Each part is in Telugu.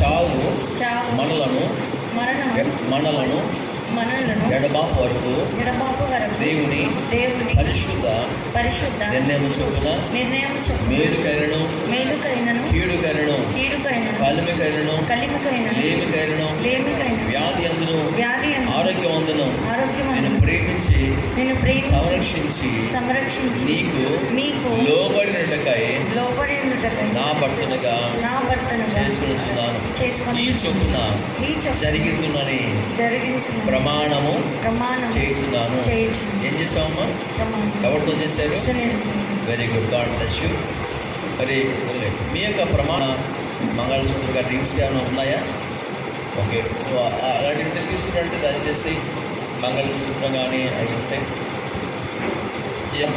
చావు మనలను ఎడబాపు వరకు దేవుని పరిశుద్ధ నిర్ణయం చొప్పున మేలుకైనను కీడుకైనను కలిమికైనను లేమికైనను వ్యాధి అందును ఆరోగ్యవంతును నేను ప్రేమించి సంరక్షించి నీకు లోబడినట్టుకై నా భర్తనుగా చేసుకున్నాను. ఈ చొప్పున జరిగిందని ప్రమాణము చేస్తున్నాను. ఏం చేసామమ్మా? ఎవరితో చేశారు? Very good, God bless you. మరి మీ యొక్క ప్రమాణ మంగళసూత్రం గారి రింగ్స్ ఏమైనా ఉన్నాయా? ఓకే, అలాంటి తీసుకున్నట్టు దయచేసి మంగళసూత్రం కానీ అవి ఉంటాయి.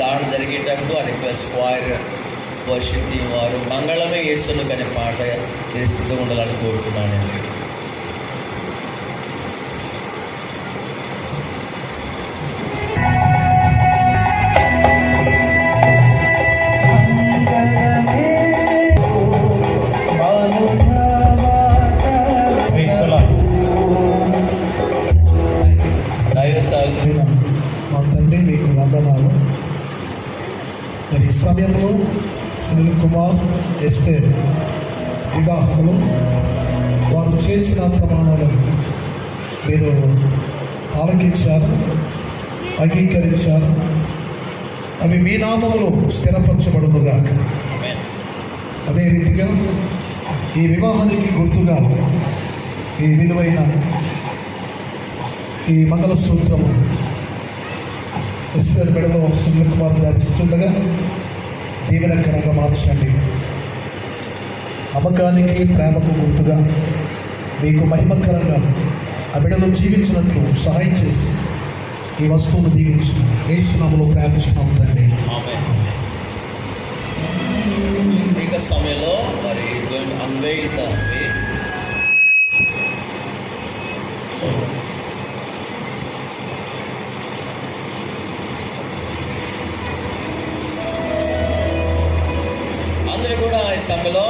దాడి జరిగేటప్పుడు ఆ రిక్వెస్ట్ స్క్వైర్ వర్షిప్ టీం వారు మంగళమే యేసును కానీ పాట చేస్తూ ఉండాలని కోరుతున్నాను. మా తండ్రి మీకు వందనాలు. మరి ఈ సమయంలో సునీల్ కుమార్ ఎస్టేర్ వివాహంలో వారు చేసిన ప్రమాణాలను మీరు ఆలకించారు, అంగీకరించారు. అవి మీ నామములో స్థిరపరచబడునుగా. అదే రీతిగా ఈ వివాహానికి గుర్తుగా ఈ విలువైన ఈ మంగళసూత్రము ఎస్ఆర్ మెడలో సునీల్ కుమార్ ధరిస్తుండగా దీవెనకరంగా మార్చండి. అమ్మకానికి ప్రేమకు గుర్తుగా మీకు మహిమకరంగా ఆ బిడ్డలో జీవించినట్లు సహాయం చేసి ఈ వస్తువును దీవించు. యేసు నామములో ప్రార్థిస్తున్నాము తండ్రి. ఇక సమయంలో మరి is going to unveil the way. So అందరూ కూడా ఈ సమయంలో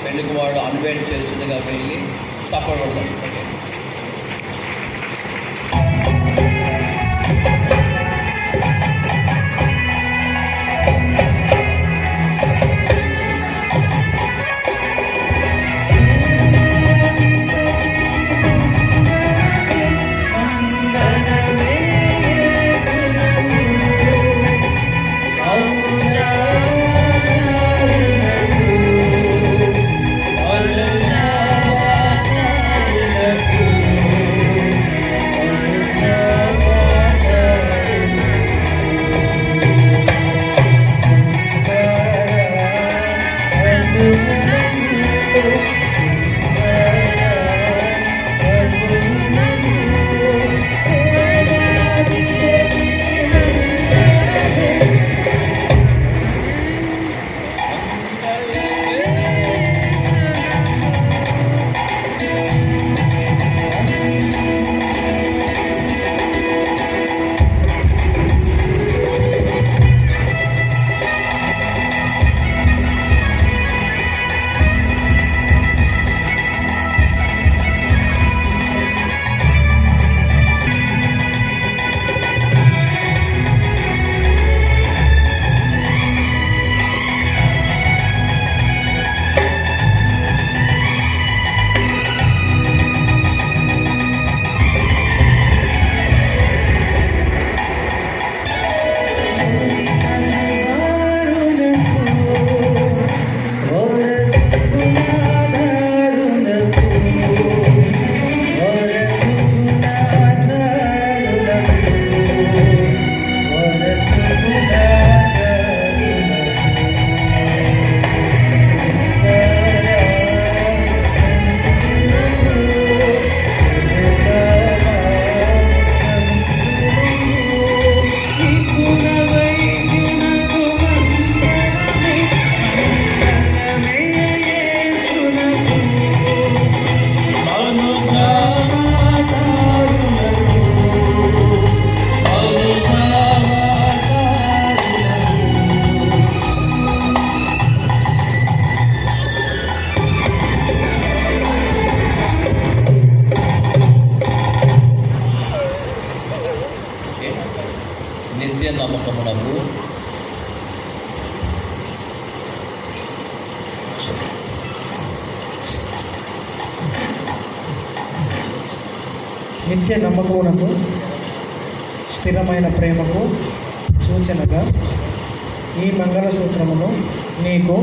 పెళ్లి కుమారుడు అన్వెయిల్ చేస్తుండగా వెళ్ళి సపోర్ట్ పడతాం. నిత్య నమ్మకమునకు స్థిరమైన ప్రేమకు సూచనగా ఈ మంగళసూత్రమును నీకు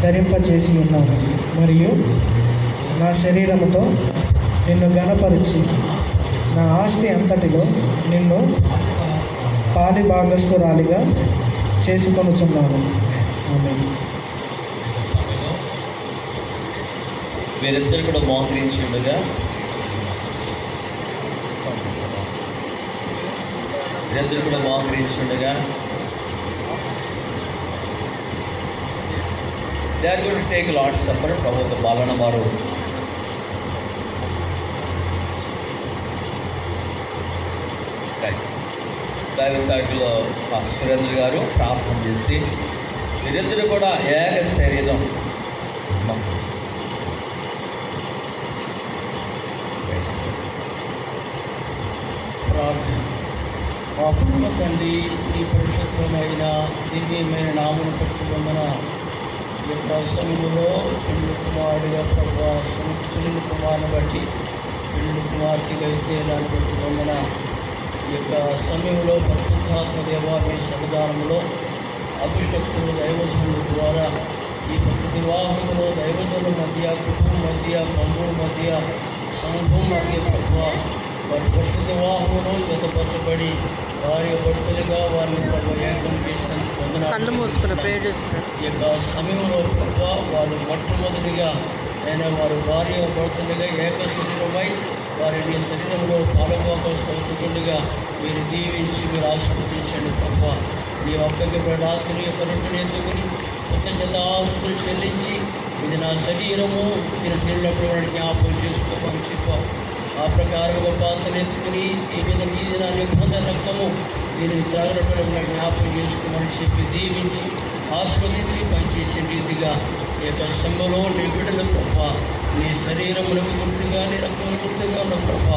ధరింపజేసి ఉన్నాను. మరియు నా శరీరముతో నిన్ను ఘనపరిచి నా ఆస్తి అంతటిలో నిన్ను పాలి భాగస్థురాలిగా చేసుకొనుచున్నాను. ఆమేన్. వీరిద్దరు కూడా మోకరించి ఉండగా వీరిద్దరు కూడా మోకరించి ఉండగా they are going to take Lord's supper. ప్రభు యొక్క పాలన వారు దైవ సాక్షిలో పాస్టర్ సురేంద్ర గారు ప్రార్థన చేసి వీరిద్దరు కూడా ఏక శరీరం ప్రార్థన. మా కుటుంబ తండ్రి, నీ పరిశుద్ధమైన దివ్యమైన నామను పెట్టుకున్న ఈ యొక్క సమయంలో పెళ్లి కుమారుడిగా ప్రభావ సునీల్ కుమార్ని బట్టి పెళ్లి కుమార్తెగా ఇస్తేలాన్ని పెట్టుకున్న ఈ యొక్క సమయంలో పరిశుద్ధాత్మ దేవాలయ సన్నిధానంలో అభిషక్తులు దైవజనుల ద్వారా ఈ ప్రసిద్ధ వివాహంలో దైవజనుల మధ్య, కుటుంబం మధ్య, బంధువుల మధ్య, సంఘం మధ్య ప్రభావ వారి ప్రసిద్ధ వివాహంలో జతపరచబడి వారి భర్తలుగా వారిని ప్రభు ఏకం చేసిన ఈ యొక్క సమయంలో ప్రభావ వారు మొట్టమొదటిగా అయినా వారు భార్య భర్తలుగా ఏక శరీరమై వారిని శరీరంలో పాలుపోకుండా మీరు దీవించి మీరు ఆశీర్వదించండి ప్రభావ. నీ ఒక్క రాత్రి యొక్క రొట్టెని ఎత్తుకుని కృతజ్ఞత ఆస్తులు చెల్లించి ఇది నా శరీరము మీరు తిరిగినప్పుడు వాడిని జ్ఞాపకం చేసుకోమని చెప్పాం. ఆ ప్రకారంగా పాత్రలు ఎత్తుకుని ఈ మీద నీది నా నిబంధన రక్తము దీన్ని త్రాగినప్పుడు జ్ఞాపకం చేసుకోమని చెప్పి దీవించి ఆస్వాదించి పనిచేసే రీతిగా ఈ యొక్క శ్రమలో నీ బిడ్డల ప్రభ నీ శరీరములకు గుర్తుగా నీ రక్తములకు గుర్తుగా ఉన్న ప్రభ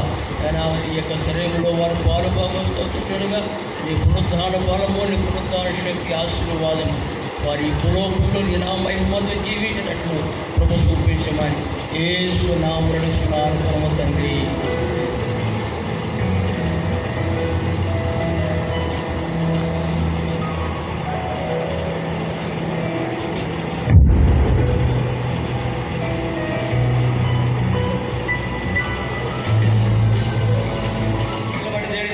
అయినా ఈ యొక్క శరీరంలో వారు పాలుభాగంగా నీ పునరుద్ధాన బలము, నీ పునరుద్ధాన శక్తి, ఆశీర్వాదము వారి పురోగంలో నీ నా మహిమతో జీవించినట్లు ప్రభు చూపించమని యేసు నామమున అడుగుచున్నాను పరమ తండ్రి.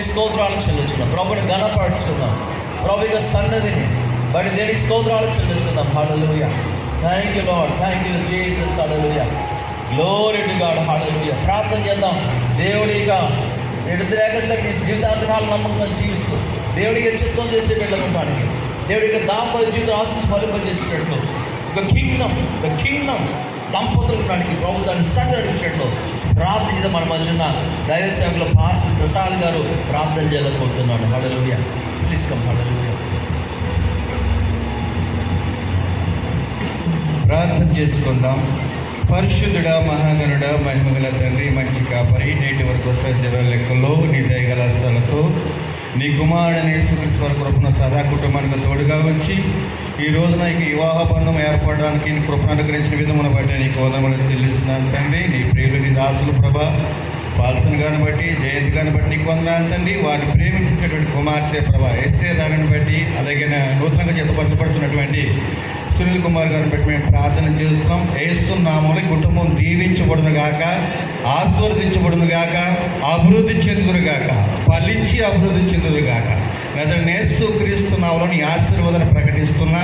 స్తోత్రాలు చెల్లించుకుందాం. ప్రభుని ఘనపరుచుకుందాం. ప్రభు యొక్క సన్నదిని బట్టి దేవునికి స్తోత్రాలు చెల్లించుకుందాం. Hallelujah. Thank you Lord. Thank you Jesus. Hallelujah. Glory to God. Hallelujah. ప్రార్థన చేద్దాం. దేవుడిగా ఎడుతురేకస్థకి జీవితాంతకాలు నమ్మకంగా జీవిస్తూ దేవుడికి చిత్తం చేసే వెళ్ళడానికి దేవుడికి దాంపత్య జీవితం ఆశించి ఫలింపజేసినట్లు ఒక కింగ్డమ్ దంపతులు నాటికి ప్రభుత్వాన్ని సంచరించట్లు ప్రార్థన మన మధ్యన దైవ సేవకులు పాస్టర్ ప్రసాద్ గారు ప్రార్థన చేయాలనుకుంటున్నాను. హల్లెలూయా. Please come. హల్లెలూయా. ప్రార్థన చేసుకుందాం. పరిశుద్ధుడా, మహాగణుడా, మహిమగల తండ్రి, మంచి కాపరి, నేటి వరకు సజీవ లెక్కలో నీ దయగల స్థలతో నీ కుమారుడని యేసుక్రీస్తు కృపను సదా కుటుంబానికి తోడుగా వచ్చి ఈ రోజున ఈ వివాహ బంధం ఏర్పడడానికి నీ కృపను అనుగ్రహించిన విధమును బట్టి నీకు వందనములు చెల్లిస్తున్నాను తండ్రి. నీ ప్రియులు నీ దాసులు ప్రభా పాల్సన్ గారిని బట్టి, జయంతి గారిని బట్టి నీకు వందనాలు తండ్రి. వారిని ప్రేమించినటువంటి కుమార్తె ప్రభా ఎస్ఏ రాణిని బట్టి, అలాగే నూతనంగా జతపరచబడుతున్నటువంటి సునీల్ కుమార్ గారిని బట్టి మేము ప్రార్థన చేస్తున్నాం. యేసునామములో కుటుంబం దీవించబడును గాక, ఆశీర్వదించబడును గాక, అభివృద్ధి చెందును గాక, ఫలించి అభివృద్ధి చెందును గాక. నజరేయుడైన యేసుక్రీస్తు నామములో నీ ఆశీర్వాదాన్ని ప్రకటిస్తున్నా,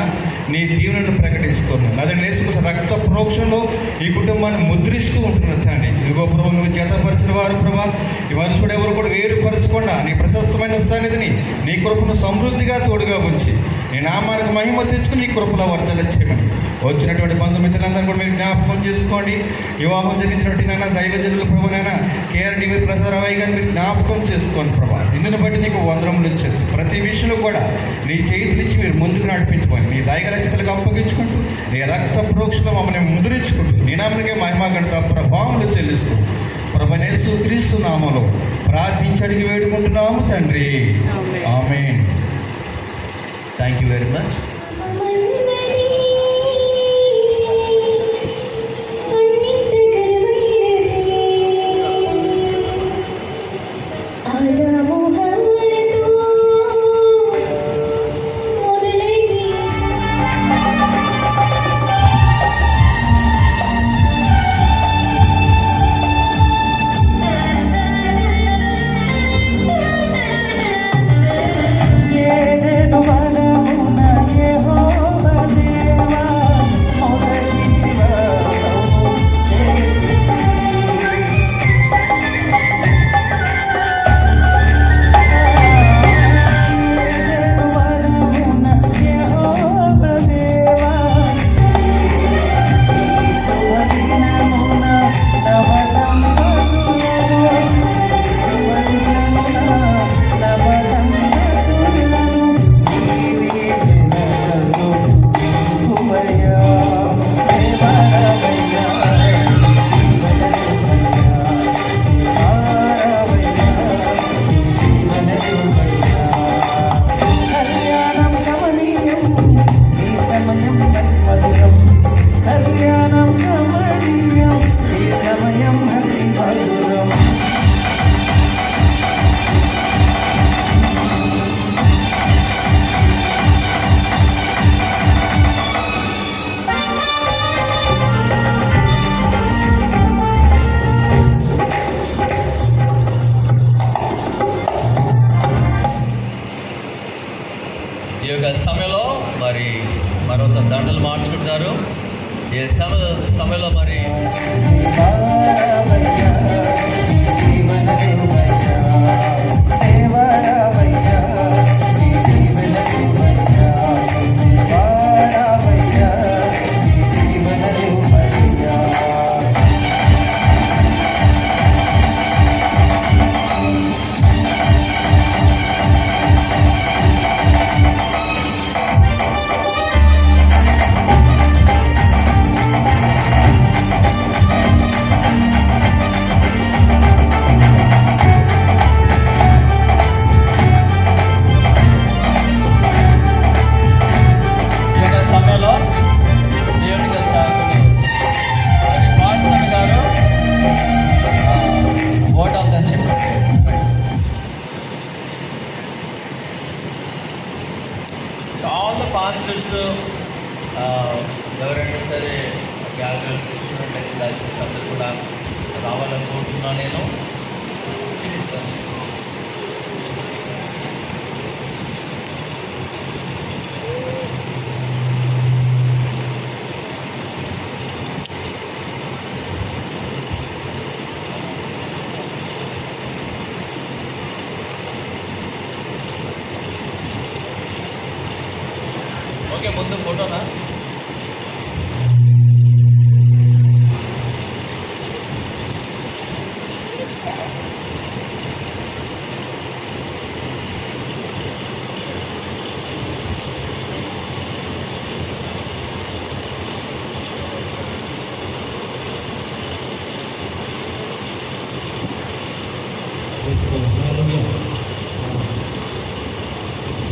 నీ దీవెనను ప్రకటిస్తున్నా. నజరేయుడైన యేసు రక్త ప్రోక్షణలో ఈ కుటుంబాన్ని ముద్రిస్తూ ఉంటున్న తండ్రి. ఇదిగో ప్రభు నువ్వు జతపరిచిన వారు ప్రభా ఈ మనుషుడు ఎవరు కూడా వేరుపరచకుండా నీ ప్రశస్తమైన సన్నిధిని నీ కృపను సమృద్ధిగా తోడుగా ఉంచి నీ నామానికి మహిమ తెచ్చుకుని నీ కృపలో వర్ధల చేయమని వచ్చినటువంటి బంధుమిత్రులందరూ కూడా మీరు జ్ఞాపకం చేసుకోండి. వివాహం జరిగినటువంటి నాన్న దైవజనుల ప్రభునైనా కేఆర్టీవీ ప్రసారమయ్య గారిని మీరు జ్ఞాపకం చేసుకోండి ప్రభా. ఇందుని బట్టి నీకు వందరములు ఇచ్చేది ప్రతి విషయంలో కూడా నీ చేతినిచ్చి మీరు ముందుకు నడిపించుకొని నీ దయగల చేతులకు అప్పగించుకుంటూ నీ రక్త ప్రోక్షలో మమ్మల్ని ముద్రించుకుంటూ నీ నామకే మహిమ గంట ప్రభావములు చెల్లిస్తూ ప్రభువైన యేసుక్రీస్తు నామములో ప్రార్థించి అడిగి వేడుకుంటున్నాము తండ్రి. Amen. Thank you very much. అందరూ కూడా రావాలనుకుంటున్నా నేను. ఓకే, ముందు ఫోటోనా?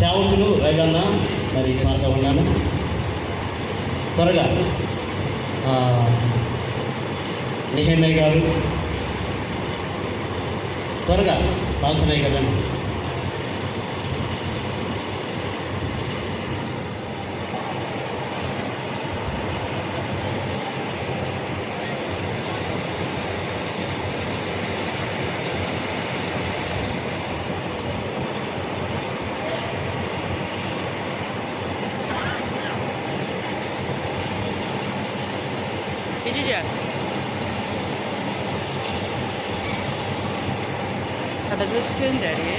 సేవకులు వేగన్న మరి పాల్గొ ఉన్నాను. త్వరగా నిహేమయ్య గారు త్వరగా పాల్సనయ్య కదండి. What does this screen, Daddy?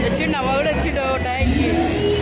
వచ్చిండు అవ్వ కూడా వచ్చిండు టైంకి.